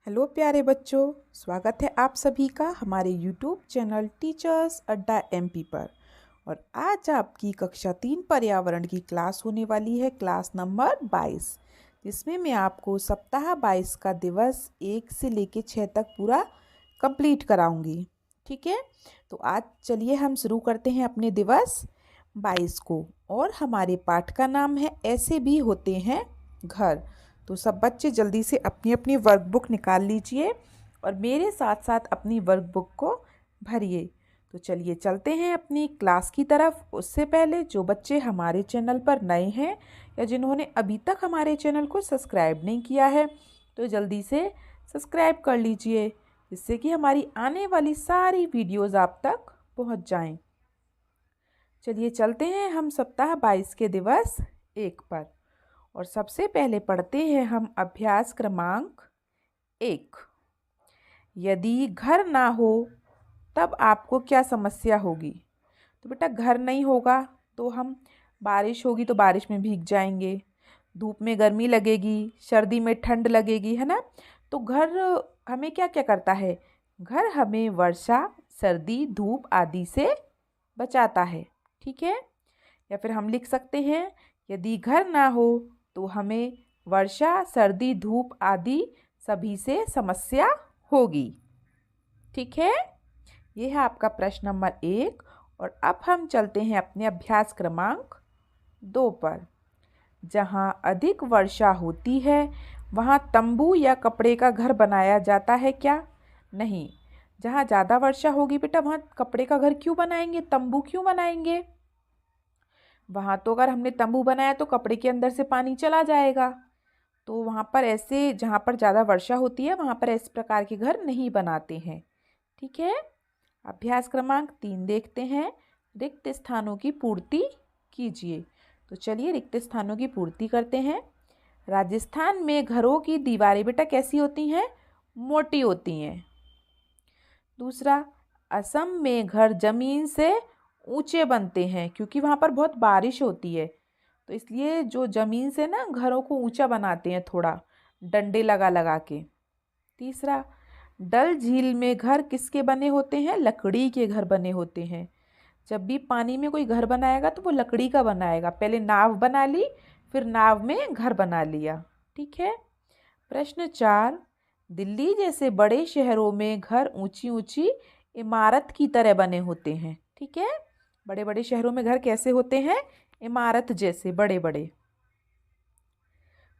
Hello प्यारे बच्चों, स्वागत है आप सभी का हमारे यूट्यूब चैनल टीचर्स अड्डा एमपी पर। और आज आपकी कक्षा 3 पर्यावरण की क्लास होने वाली है, क्लास नंबर 22, जिसमें मैं आपको सप्ताह 22 का दिवस 1 से लेकर 6 तक पूरा कंप्लीट कराऊंगी। ठीक है, तो आज चलिए हम शुरू करते हैं अपने दिवस 22 को। और हमारे पाठ का नाम है ऐसे भी होते हैं घर। तो सब बच्चे जल्दी से अपनी अपनी वर्कबुक निकाल लीजिए और मेरे साथ साथ अपनी वर्कबुक को भरिए। तो चलिए चलते हैं अपनी क्लास की तरफ। उससे पहले जो बच्चे हमारे चैनल पर नए हैं या जिन्होंने अभी तक हमारे चैनल को सब्सक्राइब नहीं किया है तो जल्दी से सब्सक्राइब कर लीजिए, जिससे कि हमारी आने वाली सारी वीडियोज़ आप तक पहुंच जाएं। चलिए चलते हैं हम सप्ताह 22 के दिवस 1 पर। और सबसे पहले पढ़ते हैं हम अभ्यास क्रमांक 1। यदि घर ना हो तब आपको क्या समस्या होगी? तो बेटा घर नहीं होगा तो हम बारिश होगी तो बारिश में भीग जाएंगे, धूप में गर्मी लगेगी, सर्दी में ठंड लगेगी, है ना। तो घर हमें क्या क्या करता है? घर हमें वर्षा, सर्दी, धूप आदि से बचाता है। ठीक है, या फिर हम लिख सकते हैं यदि घर ना हो तो हमें वर्षा, सर्दी, धूप आदि सभी से समस्या होगी। ठीक है, यह है आपका प्रश्न नंबर 1। और अब हम चलते हैं अपने अभ्यास क्रमांक 2 पर। जहाँ अधिक वर्षा होती है वहाँ तंबू या कपड़े का घर बनाया जाता है क्या? नहीं। जहाँ ज़्यादा वर्षा होगी बेटा वहाँ कपड़े का घर क्यों बनाएंगे, तंबू क्यों बनाएंगे? वहाँ तो अगर हमने तंबू बनाया तो कपड़े के अंदर से पानी चला जाएगा। तो वहाँ पर ऐसे, जहाँ पर ज़्यादा वर्षा होती है वहाँ पर इस प्रकार के घर नहीं बनाते हैं। ठीक है, अभ्यास क्रमांक 3 देखते हैं। रिक्त स्थानों की पूर्ति कीजिए। तो चलिए रिक्त स्थानों की पूर्ति करते हैं। राजस्थान में घरों की दीवारें बेटा कैसी होती हैं? मोटी होती हैं। दूसरा, असम में घर जमीन से ऊंचे बनते हैं क्योंकि वहाँ पर बहुत बारिश होती है, तो इसलिए जो ज़मीन से ना घरों को ऊंचा बनाते हैं थोड़ा, डंडे लगा लगा के। तीसरा, डल झील में घर किसके बने होते हैं? लकड़ी के घर बने होते हैं। जब भी पानी में कोई घर बनाएगा तो वो लकड़ी का बनाएगा। पहले नाव बना ली, फिर नाव में घर बना लिया। ठीक है। प्रश्न 4, दिल्ली जैसे बड़े शहरों में घर ऊंची ऊंची इमारत की तरह बने होते हैं। ठीक है, बड़े बड़े शहरों में घर कैसे होते हैं? इमारत जैसे बड़े बड़े।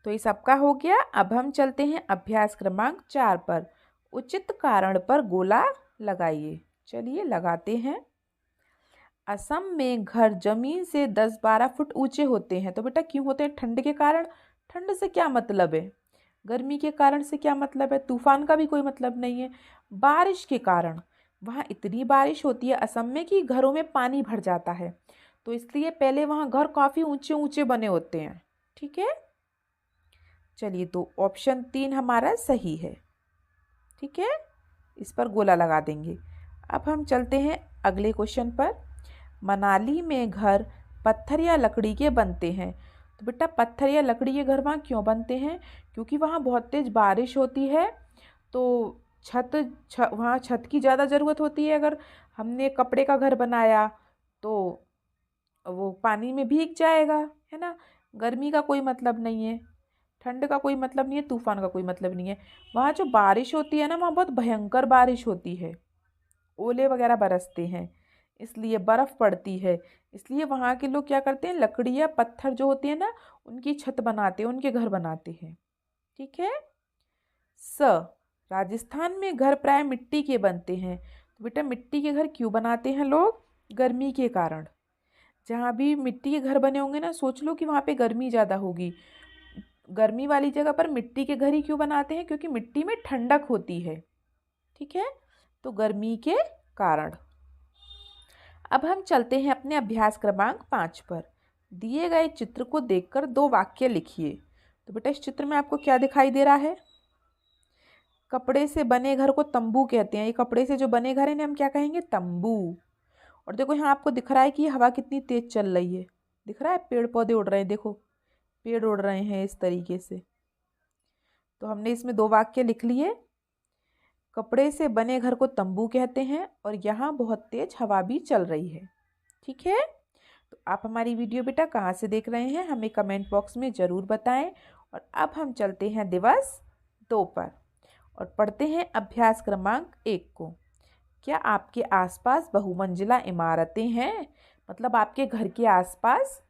तो ये सबका हो गया। अब हम चलते हैं अभ्यास क्रमांक 4 पर। उचित कारण पर गोला लगाइए। चलिए लगाते हैं। असम में घर जमीन से 10-12 फुट ऊंचे होते हैं। तो बेटा क्यों होते हैं? ठंड के कारण। ठंड से क्या मतलब है? गर्मी के कारण से क्या मतलब है? तूफान का भी कोई मतलब नहीं है। बारिश के कारण, वहाँ इतनी बारिश होती है असम में कि घरों में पानी भर जाता है, तो इसलिए पहले वहाँ घर काफ़ी ऊंचे ऊंचे बने होते हैं। ठीक है, चलिए तो ऑप्शन 3 हमारा सही है। ठीक है, इस पर गोला लगा देंगे। अब हम चलते हैं अगले क्वेश्चन पर। मनाली में घर पत्थर या लकड़ी के बनते हैं। तो बेटा पत्थर या लकड़ी के घर वहाँ क्यों बनते हैं? क्योंकि वहाँ बहुत तेज बारिश होती है, तो वहाँ छत की ज़्यादा ज़रूरत होती है। अगर हमने कपड़े का घर बनाया तो वो पानी में भीग जाएगा, है ना। गर्मी का कोई मतलब नहीं है, ठंड का कोई मतलब नहीं है, तूफान का कोई मतलब नहीं है। वहाँ जो बारिश होती है ना, वहाँ बहुत भयंकर बारिश होती है, ओले वगैरह बरसते हैं, इसलिए बर्फ़ पड़ती है। इसलिए वहाँ के लोग क्या करते हैं, लकड़ी या पत्थर जो होती है ना उनकी छत बनाते हैं, उनके घर बनाते हैं। ठीक है। स, राजस्थान में घर प्राय मिट्टी के बनते हैं। तो बेटा मिट्टी के घर क्यों बनाते हैं लोग? गर्मी के कारण। जहाँ भी मिट्टी के घर बने होंगे ना, सोच लो कि वहाँ पे गर्मी ज़्यादा होगी। गर्मी वाली जगह पर मिट्टी के घर ही क्यों बनाते हैं? क्योंकि मिट्टी में ठंडक होती है। ठीक है, तो गर्मी के कारण। अब हम चलते हैं अपने अभ्यास क्रमांक 5 पर। दिए गए चित्र को देखकर 2 वाक्य लिखिए। तो बेटा इस चित्र में आपको क्या दिखाई दे रहा है? कपड़े से बने घर को तंबू कहते हैं। ये कपड़े से जो बने घर है इन्हें हम क्या कहेंगे? तंबू। और देखो यहाँ आपको दिख रहा है कि हवा कितनी तेज चल रही है। दिख रहा है पेड़ पौधे उड़ रहे हैं, देखो पेड़ उड़ रहे हैं इस तरीके से। तो हमने इसमें 2 वाक्य लिख लिए। कपड़े से बने घर को तंबू कहते हैं और यहाँ बहुत तेज हवा भी चल रही है। ठीक है, तो आप हमारी वीडियो बेटा कहाँ से देख रहे हैं हमें कमेंट बॉक्स में ज़रूर बताएं। और अब हम चलते हैं दिवस 2 पर और पढ़ते हैं अभ्यास क्रमांक 1 को। क्या आपके आसपास बहुमंजिला इमारतें हैं? मतलब आपके घर के आसपास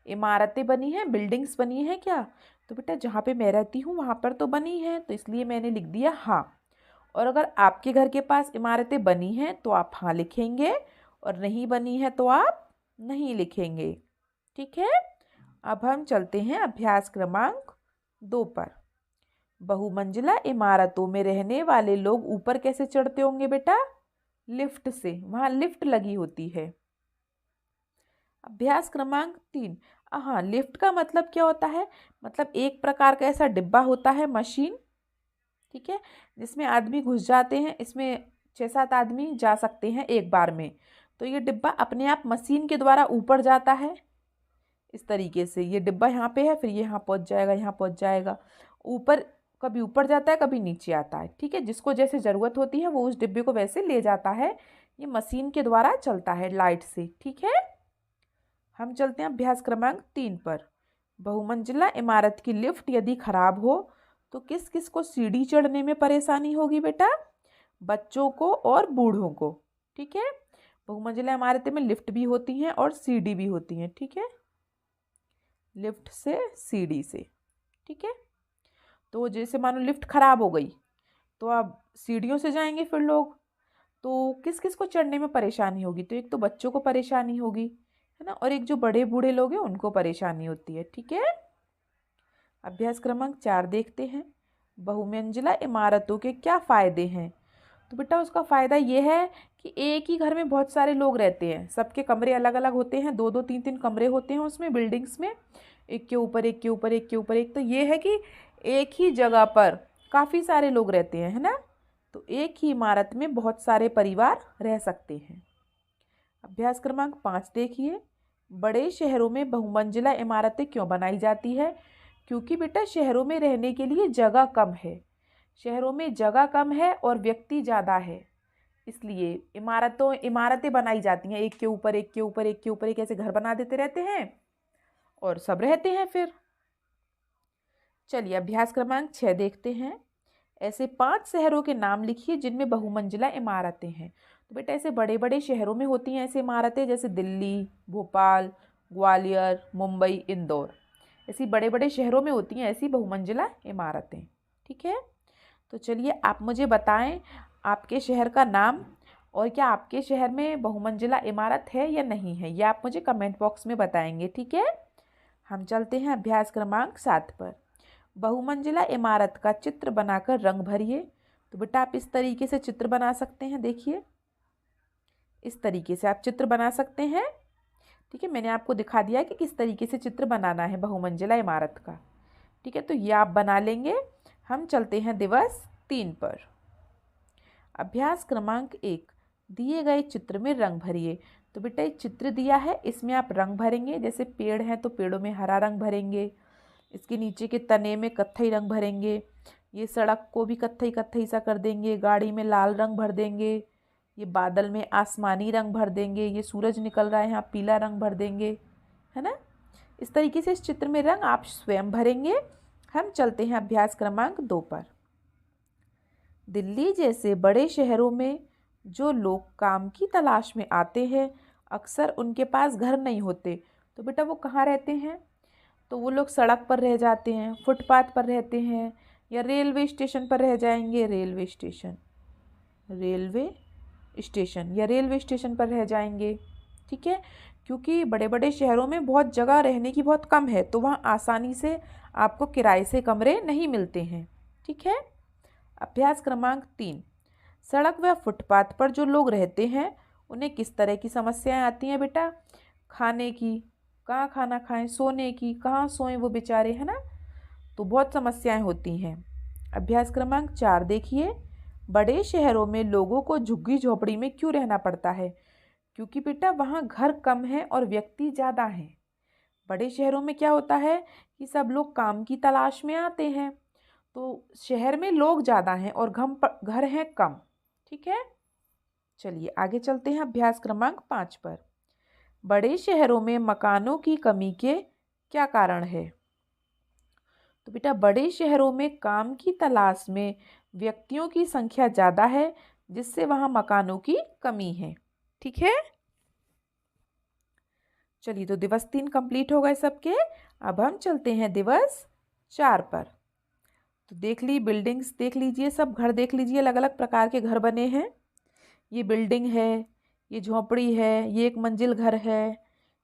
इमारतें बनी हैं, बिल्डिंग्स बनी हैं क्या? तो बेटा जहाँ पे मैं रहती हूँ वहाँ पर तो बनी है, तो इसलिए मैंने लिख दिया हाँ। और अगर आपके घर के पास इमारतें बनी हैं तो आप हाँ लिखेंगे और नहीं बनी है तो आप नहीं लिखेंगे। ठीक है, अब हम चलते हैं अभ्यास क्रमांक 2 पर। बहुमंजिला इमारतों में रहने वाले लोग ऊपर कैसे चढ़ते होंगे बेटा? लिफ्ट से, वहाँ लिफ्ट लगी होती है। अभ्यास क्रमांक 3। हाँ, लिफ्ट का मतलब क्या होता है? मतलब एक प्रकार का ऐसा डिब्बा होता है, मशीन, ठीक है, जिसमें आदमी घुस जाते हैं। इसमें 6-7 आदमी जा सकते हैं एक बार में। तो ये डिब्बा अपने आप मशीन के द्वारा ऊपर जाता है। इस तरीके से ये डिब्बा यहाँ पे है, फिर ये यहाँ पहुँच जाएगा, यहाँ पहुँच जाएगा, ऊपर, कभी ऊपर जाता है कभी नीचे आता है। ठीक है, जिसको जैसे ज़रूरत होती है वो उस डिब्बे को वैसे ले जाता है। ये मशीन के द्वारा चलता है, लाइट से। ठीक है, हम चलते हैं अभ्यास क्रमांक 3 पर। बहुमंजिला इमारत की लिफ्ट यदि खराब हो तो किस किस को सीढ़ी चढ़ने में परेशानी होगी बेटा? बच्चों को और बूढ़ों को। ठीक है, बहुमंजिला इमारतें में लिफ्ट भी होती हैं और सीढ़ी भी होती हैं। ठीक है, लिफ्ट से, सीढ़ी से। ठीक है, तो जैसे मानो लिफ्ट खराब हो गई तो अब सीढ़ियों से जाएंगे फिर लोग, तो किस किस को चढ़ने में परेशानी होगी? तो एक तो बच्चों को परेशानी होगी, है ना, और एक जो बड़े बूढ़े लोग हैं उनको परेशानी होती है। ठीक है, अभ्यास क्रमांक 4 देखते हैं। बहुमंजिला इमारतों के क्या फ़ायदे हैं? तो बेटा उसका फ़ायदा ये है कि एक ही घर में बहुत सारे लोग रहते हैं, सबके कमरे अलग अलग होते हैं, 2-2 3-3 कमरे होते हैं उसमें, बिल्डिंग्स में, एक के ऊपर एक के ऊपर एक के ऊपर एक। तो ये है कि एक ही जगह पर काफ़ी सारे लोग रहते हैं, है ना, तो एक ही इमारत में बहुत सारे परिवार रह सकते हैं। अभ्यास क्रमांक 5 देखिए। बड़े शहरों में बहुमंजिला इमारतें क्यों बनाई जाती है? क्योंकि बेटा शहरों में रहने के लिए जगह कम है, शहरों में जगह कम है और व्यक्ति ज़्यादा है, इसलिए इमारतें बनाई जाती हैं, एक के ऊपर एक के ऊपर एक के ऊपर एक ऐसे घर बना देते रहते हैं और सब रहते हैं फिर। चलिए अभ्यास क्रमांक 6 देखते हैं। ऐसे 5 शहरों के नाम लिखिए जिनमें बहुमंजिला इमारतें हैं। तो बेटा ऐसे बड़े बड़े शहरों में होती हैं ऐसी इमारतें, जैसे दिल्ली, भोपाल, ग्वालियर, मुंबई, इंदौर, ऐसी बड़े बड़े शहरों में होती हैं ऐसी बहुमंजिला इमारतें। ठीक है, तो चलिए आप मुझे बताएं आपके शहर का नाम और क्या आपके शहर में बहुमंजिला इमारत है या नहीं है, ये आप मुझे कमेंट बॉक्स में बताएंगे। ठीक है, हम चलते हैं अभ्यास क्रमांक 7 पर। बहुमंजिला इमारत का चित्र बनाकर रंग भरिए। तो बेटा आप इस तरीके से चित्र बना सकते हैं, देखिए इस तरीके से आप चित्र बना सकते हैं। ठीक है, मैंने आपको दिखा दिया कि किस तरीके से चित्र बनाना है बहुमंजिला इमारत का। ठीक है, तो ये आप बना लेंगे। हम चलते हैं दिवस 3 पर। अभ्यास क्रमांक 1, दिए गए चित्र में रंग भरिए। तो बेटा एक चित्र दिया है, इसमें आप रंग भरेंगे। जैसे पेड़ हैं तो पेड़ों में हरा रंग भरेंगे, इसके नीचे के तने में कत्थई रंग भरेंगे, ये सड़क को भी कत्थई कत्थई सा कर देंगे, गाड़ी में लाल रंग भर देंगे, ये बादल में आसमानी रंग भर देंगे, ये सूरज निकल रहा है यहाँ पीला रंग भर देंगे, है ना। इस तरीके से इस चित्र में रंग आप स्वयं भरेंगे। हम चलते हैं अभ्यास क्रमांक 2 पर। दिल्ली जैसे बड़े शहरों में जो लोग काम की तलाश में आते हैं अक्सर उनके पास घर नहीं होते। तो बेटा वो कहाँ रहते हैं? तो वो लोग सड़क पर रह जाते हैं, फुटपाथ पर रहते हैं, या रेलवे स्टेशन पर रह जाएंगे, रेलवे स्टेशन या रेलवे स्टेशन पर रह जाएंगे। ठीक है, क्योंकि बड़े बड़े शहरों में बहुत जगह रहने की बहुत कम है, तो वहाँ आसानी से आपको किराए से कमरे नहीं मिलते हैं। ठीक है, अभ्यास क्रमांक 3, सड़क व फुटपाथ पर जो लोग रहते हैं उन्हें किस तरह की समस्याएं आती हैं बेटा? खाने की, कहाँ खाना खाएं, सोने की, कहाँ सोएं वो बेचारे, है ना, तो बहुत समस्याएं होती हैं। अभ्यास क्रमांक 4 देखिए। बड़े शहरों में लोगों को झुग्गी झोपड़ी में क्यों रहना पड़ता है? क्योंकि बेटा वहाँ घर कम है और व्यक्ति ज़्यादा हैं। बड़े शहरों में क्या होता है कि सब लोग काम की तलाश में आते हैं, तो शहर में लोग ज़्यादा हैं और घर हैं कम। ठीक है, चलिए आगे चलते हैं अभ्यास क्रमांक 5 पर। बड़े शहरों में मकानों की कमी के क्या कारण है? तो बेटा बड़े शहरों में काम की तलाश में व्यक्तियों की संख्या ज़्यादा है, जिससे वहाँ मकानों की कमी है। ठीक है, चलिए तो दिवस 3 कंप्लीट हो गए सबके। अब हम चलते हैं दिवस 4 पर। तो देख ली बिल्डिंग्स, देख लीजिए सब घर देख लीजिए, अलग अलग प्रकार के घर बने हैं। ये बिल्डिंग है, ये झोपड़ी है, ये एक मंजिल घर है,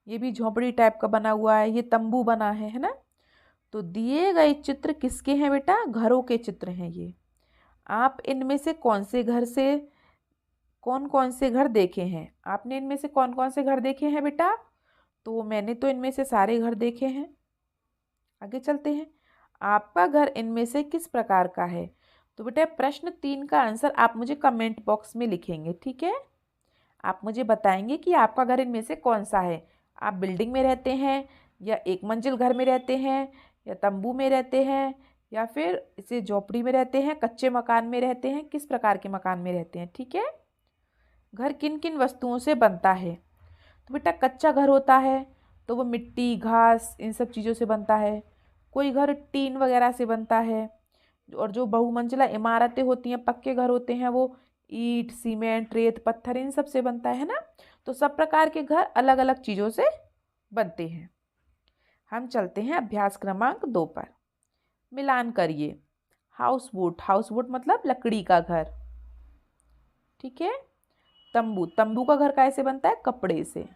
ये भी झोपड़ी टाइप का बना हुआ है, ये तंबू बना है ना। तो दिए गए चित्र किसके हैं बेटा? घरों के चित्र हैं ये। आप इनमें से कौन कौन से घर देखे हैं? आपने इनमें से कौन कौन से घर देखे हैं बेटा? तो मैंने तो इनमें से सारे घर देखे हैं। आगे चलते हैं। आपका घर इनमें से किस प्रकार का है? तो बेटा प्रश्न 3 का आंसर आप मुझे कमेंट बॉक्स में लिखेंगे। ठीक है, आप मुझे बताएंगे कि आपका घर इनमें से कौन सा है। आप बिल्डिंग में रहते हैं, या एक मंजिल घर में रहते हैं, या तंबू में रहते हैं, या फिर इसे झोपड़ी में रहते हैं, कच्चे मकान में रहते हैं, किस प्रकार के मकान में रहते हैं। ठीक है, घर किन किन वस्तुओं से बनता है? तो बेटा कच्चा घर होता है तो वो मिट्टी, घास, इन सब चीज़ों से बनता है। कोई घर टीन वगैरह से बनता है, और जो बहुमंजिला इमारतें होती हैं, पक्के घर होते हैं, वो ईंट, सीमेंट, रेत, पत्थर, इन सब से बनता है ना। तो सब प्रकार के घर अलग अलग चीज़ों से बनते हैं। हम चलते हैं अभ्यास क्रमांक 2 पर। मिलान करिए। हाउस बोट मतलब लकड़ी का घर। ठीक है, तंबू का घर कैसे बनता है? कपड़े से।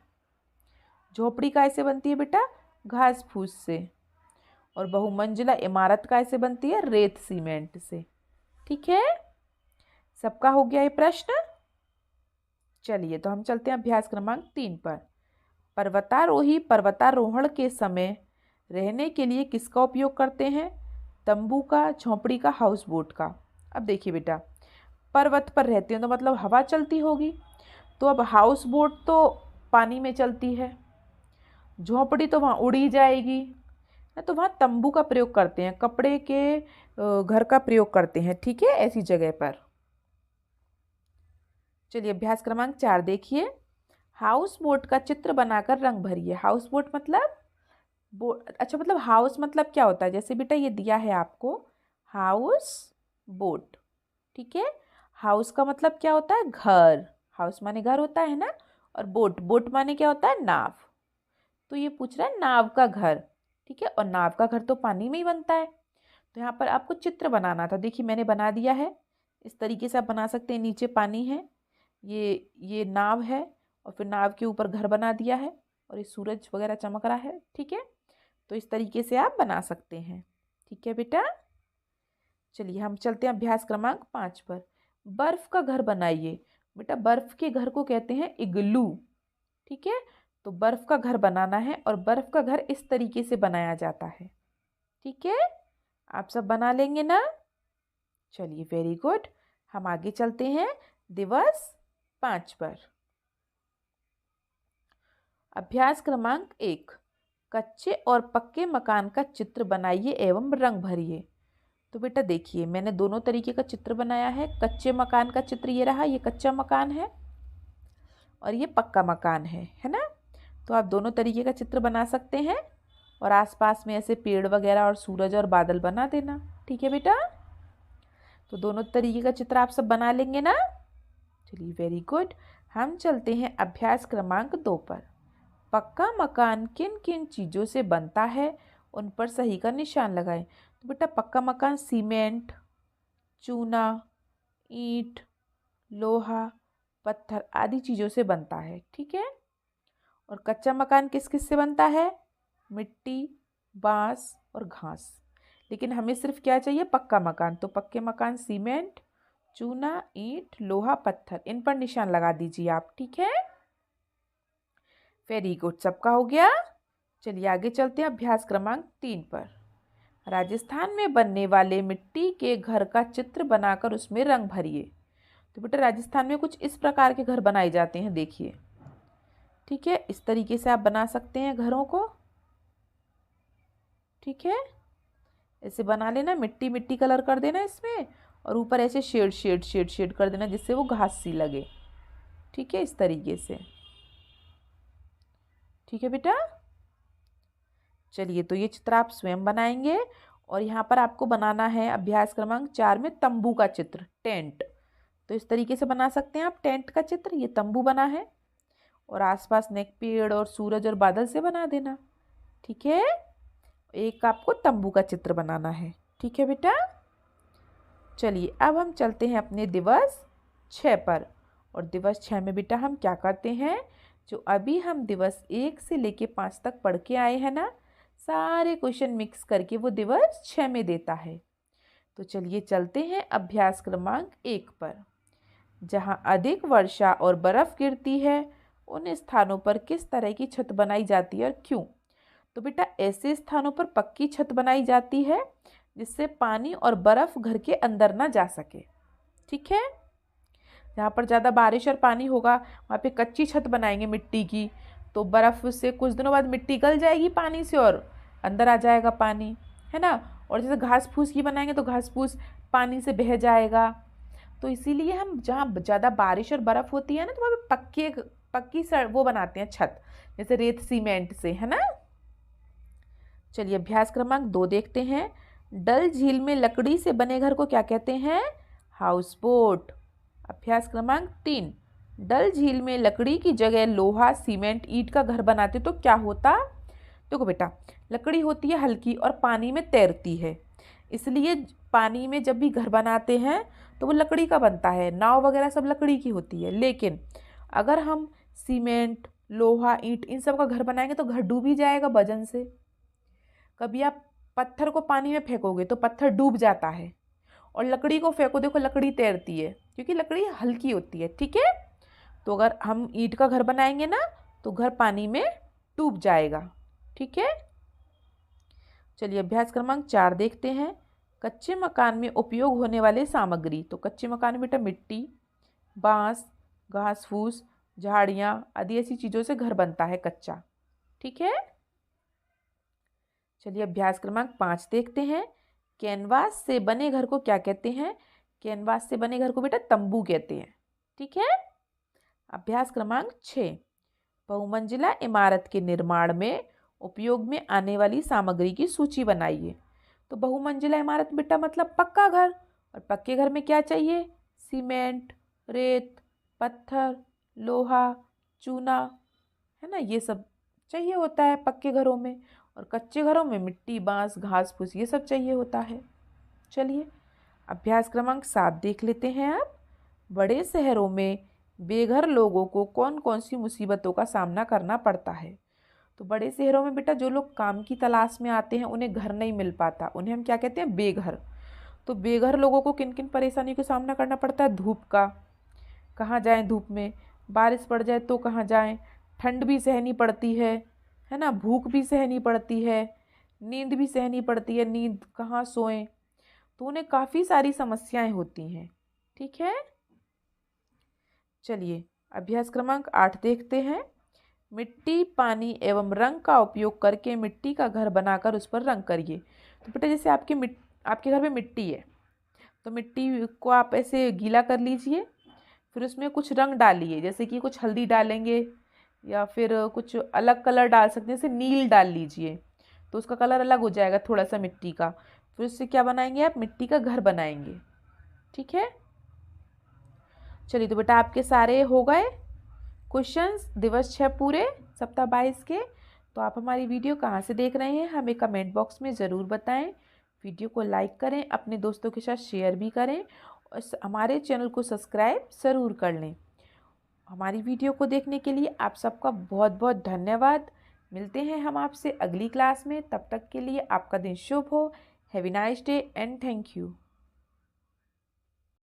झोपड़ी कैसे बनती है बेटा? घास फूस से। और बहुमंजिला इमारत कैसे बनती है? रेत सीमेंट से। ठीक है, सबका हो गया ये प्रश्न। चलिए तो हम चलते हैं अभ्यास क्रमांक 3 पर। पर्वतारोहण के समय रहने के लिए किसका उपयोग करते हैं? तंबू का, झोपड़ी का, हाउस बोट का। अब देखिए बेटा, पर्वत पर रहते हैं तो मतलब हवा चलती होगी, तो अब हाउस बोट तो पानी में चलती है, झोपड़ी तो वहाँ उड़ी जाएगी, तो वहाँ तंबू का प्रयोग करते हैं, कपड़े के घर का प्रयोग करते हैं। ठीक है, ऐसी जगह पर। चलिए अभ्यास क्रमांक 4 देखिए। हाउस बोट का चित्र बनाकर रंग भरिए। हाउस बोट मतलब अच्छा मतलब हाउस मतलब क्या होता है? जैसे बेटा ये दिया है आपको हाउस बोट। ठीक है, हाउस का मतलब क्या होता है? घर। हाउस माने घर होता है ना, और बोट माने क्या होता है? नाव। तो ये पूछ रहा है नाव का घर। ठीक है, और नाव का घर तो पानी में ही बनता है। तो यहाँ पर आपको चित्र बनाना था। देखिए मैंने बना दिया है, इस तरीके से आप बना सकते हैं। नीचे पानी है, ये नाव है, और फिर नाव के ऊपर घर बना दिया है, और ये सूरज वगैरह चमक रहा है। ठीक है, तो इस तरीके से आप बना सकते हैं। ठीक है बेटा, चलिए हम चलते हैं अभ्यास क्रमांक 5 पर। बर्फ का घर बनाइए। बेटा बर्फ के घर को कहते हैं इग्लू। ठीक है, तो बर्फ का घर बनाना है, और बर्फ का घर इस तरीके से बनाया जाता है। ठीक है, आप सब बना लेंगे ना? चलिए वेरी गुड, हम आगे चलते हैं दिवस 5 पर। अभ्यास क्रमांक 1। कच्चे और पक्के मकान का चित्र बनाइए एवं रंग भरिए। तो बेटा देखिए मैंने दोनों तरीके का चित्र बनाया है। कच्चे मकान का चित्र ये रहा, ये कच्चा मकान है, और ये पक्का मकान है ना। तो आप दोनों तरीके का चित्र बना सकते हैं, और आसपास में ऐसे पेड़ वगैरह और सूरज और बादल बना देना। ठीक है बेटा, तो दोनों तरीके का चित्र आप सब बना लेंगे ना? चलिए वेरी गुड, हम चलते हैं अभ्यास क्रमांक 2 पर। पक्का मकान किन किन चीज़ों से बनता है, उन पर सही का निशान लगाएं। तो बेटा पक्का मकान सीमेंट, चूना, ईंट, लोहा, पत्थर आदि चीज़ों से बनता है। ठीक है, और कच्चा मकान किस किस से बनता है? मिट्टी, बांस और घास। लेकिन हमें सिर्फ क्या चाहिए? पक्का मकान। तो पक्के मकान सीमेंट, चूना, ईंट, लोहा, पत्थर, इन पर निशान लगा दीजिए आप। ठीक है, वेरी गुड, सबका हो गया। चलिए आगे चलते हैं अभ्यास क्रमांक 3 पर। राजस्थान में बनने वाले मिट्टी के घर का चित्र बनाकर उसमें रंग भरिए। तो बेटा राजस्थान में कुछ इस प्रकार के घर बनाए जाते हैं, देखिए। ठीक है, इस तरीके से आप बना सकते हैं घरों को। ठीक है, ऐसे बना लेना, मिट्टी मिट्टी कलर कर देना इसमें, और ऊपर ऐसे शेड शेड शेड शेड कर देना जिससे वो घास सी लगे। ठीक है, इस तरीके से। ठीक है बेटा, चलिए तो ये चित्र आप स्वयं बनाएंगे। और यहाँ पर आपको बनाना है अभ्यास क्रमांक 4 में तंबू का चित्र, टेंट। तो इस तरीके से बना सकते हैं आप टेंट का चित्र। ये तंबू बना है और आसपास नेक पेड़ और सूरज और बादल से बना देना। ठीक है, एक आपको तंबू का चित्र बनाना है। ठीक है बेटा, चलिए अब हम चलते हैं अपने दिवस 6 पर। और दिवस 6 में बेटा हम क्या करते हैं, जो अभी हम दिवस 1 से लेके 5 तक पढ़ के आए हैं ना, सारे क्वेश्चन मिक्स करके वो दिवस 6 में देता है। तो चलिए चलते हैं अभ्यास क्रमांक 1 पर। जहाँ अधिक वर्षा और बर्फ गिरती है उन स्थानों पर किस तरह की छत बनाई जाती है और क्यों। तो बेटा ऐसे स्थानों पर पक्की छत बनाई जाती है जिससे पानी और बर्फ घर के अंदर ना जा सके। ठीक है, जहाँ पर ज़्यादा बारिश और पानी होगा वहाँ पे कच्ची छत बनाएंगे मिट्टी की, तो बर्फ़ से कुछ दिनों बाद मिट्टी गल जाएगी पानी से और अंदर आ जाएगा पानी, है ना। और जैसे घास फूस की बनाएंगे तो घास फूस पानी से बह जाएगा। तो इसीलिए हम जहाँ ज़्यादा बारिश और बर्फ़ होती है ना, तो वहाँ पे पक्की वो बनाते हैं छत, जैसे रेत सीमेंट से, है ना। चलिए अभ्यास क्रमांक 2 देखते हैं। डल झील में लकड़ी से बने घर को क्या कहते हैं, हाउस बोट। अभ्यास क्रमांक 3, डल झील में लकड़ी की जगह लोहा सीमेंट ईंट का घर बनाते तो क्या होता। देखो बेटा, लकड़ी होती है हल्की और पानी में तैरती है, इसलिए पानी में जब भी घर बनाते हैं तो वो लकड़ी का बनता है, नाव वगैरह सब लकड़ी की होती है। लेकिन अगर हम सीमेंट लोहा ईंट इन सब का घर बनाएंगे तो घर डूब ही जाएगा वजन से। कभी आप पत्थर को पानी में फेंकोगे तो पत्थर डूब जाता है, और लकड़ी को फेंको, देखो लकड़ी तैरती है क्योंकि लकड़ी हल्की होती है। ठीक है, तो अगर हम ईंट का घर बनाएंगे ना तो घर पानी में डूब जाएगा। ठीक है, चलिए अभ्यास क्रमांक 4 देखते हैं। कच्चे मकान में उपयोग होने वाले सामग्री। तो कच्चे मकान में बेटा मिट्टी, बांस, घास फूस, झाड़ियाँ आदि ऐसी चीज़ों से घर बनता है कच्चा। ठीक है, चलिए अभ्यास क्रमांक 5 देखते हैं। कैनवास से बने घर को क्या कहते हैं, कैनवास से बने घर को बेटा तंबू कहते हैं। ठीक है, अभ्यास क्रमांक 6, बहुमंजिला इमारत के निर्माण में उपयोग में आने वाली सामग्री की सूची बनाइए। तो बहुमंजिला इमारत बेटा मतलब पक्का घर, और पक्के घर में क्या चाहिए, सीमेंट, रेत, पत्थर, लोहा, चूना, है ना, ये सब चाहिए होता है पक्के घरों में। और कच्चे घरों में मिट्टी बांस घास फूस ये सब चाहिए होता है। चलिए अभ्यास क्रमांक 7 देख लेते हैं अब। बड़े शहरों में बेघर लोगों को कौन कौन सी मुसीबतों का सामना करना पड़ता है। तो बड़े शहरों में बेटा जो लोग काम की तलाश में आते हैं उन्हें घर नहीं मिल पाता, उन्हें हम क्या कहते हैं, बेघर। तो बेघर लोगों को किन किन परेशानियों का सामना करना पड़ता है, धूप का, कहाँ जाएं धूप में, बारिश पड़ जाए तो कहाँ जाएं, ठंड भी सहनी पड़ती है ना, भूख भी सहनी पड़ती है, नींद भी सहनी पड़ती है, नींद कहाँ सोएं, तो उन्हें काफ़ी सारी समस्याएं होती हैं। ठीक है, चलिए अभ्यास क्रमांक 8 देखते हैं। मिट्टी पानी एवं रंग का उपयोग करके मिट्टी का घर बनाकर उस पर रंग करिए। तो बेटा जैसे आपके घर में मिट्टी है, तो मिट्टी को आप ऐसे गीला कर लीजिए, फिर उसमें कुछ रंग डालिए, जैसे कि कुछ हल्दी डालेंगे या फिर कुछ अलग कलर डाल सकते हैं, जैसे नील डाल लीजिए तो उसका कलर अलग हो जाएगा थोड़ा सा मिट्टी का। फिर उससे क्या बनाएंगे, आप मिट्टी का घर बनाएंगे। ठीक है, चलिए तो बेटा आपके सारे हो गए क्वेश्चंस दिवस 6 पूरे सप्ताह 22 के। तो आप हमारी वीडियो कहाँ से देख रहे हैं हमें कमेंट बॉक्स में ज़रूर बताएं। वीडियो को लाइक करें, अपने दोस्तों के साथ शेयर भी करें, और हमारे चैनल को सब्सक्राइब ज़रूर कर लें। हमारी वीडियो को देखने के लिए आप सबका बहुत बहुत धन्यवाद। मिलते हैं हम आपसे अगली क्लास में, तब तक के लिए आपका दिन शुभ हो। Have a nice day and thank you.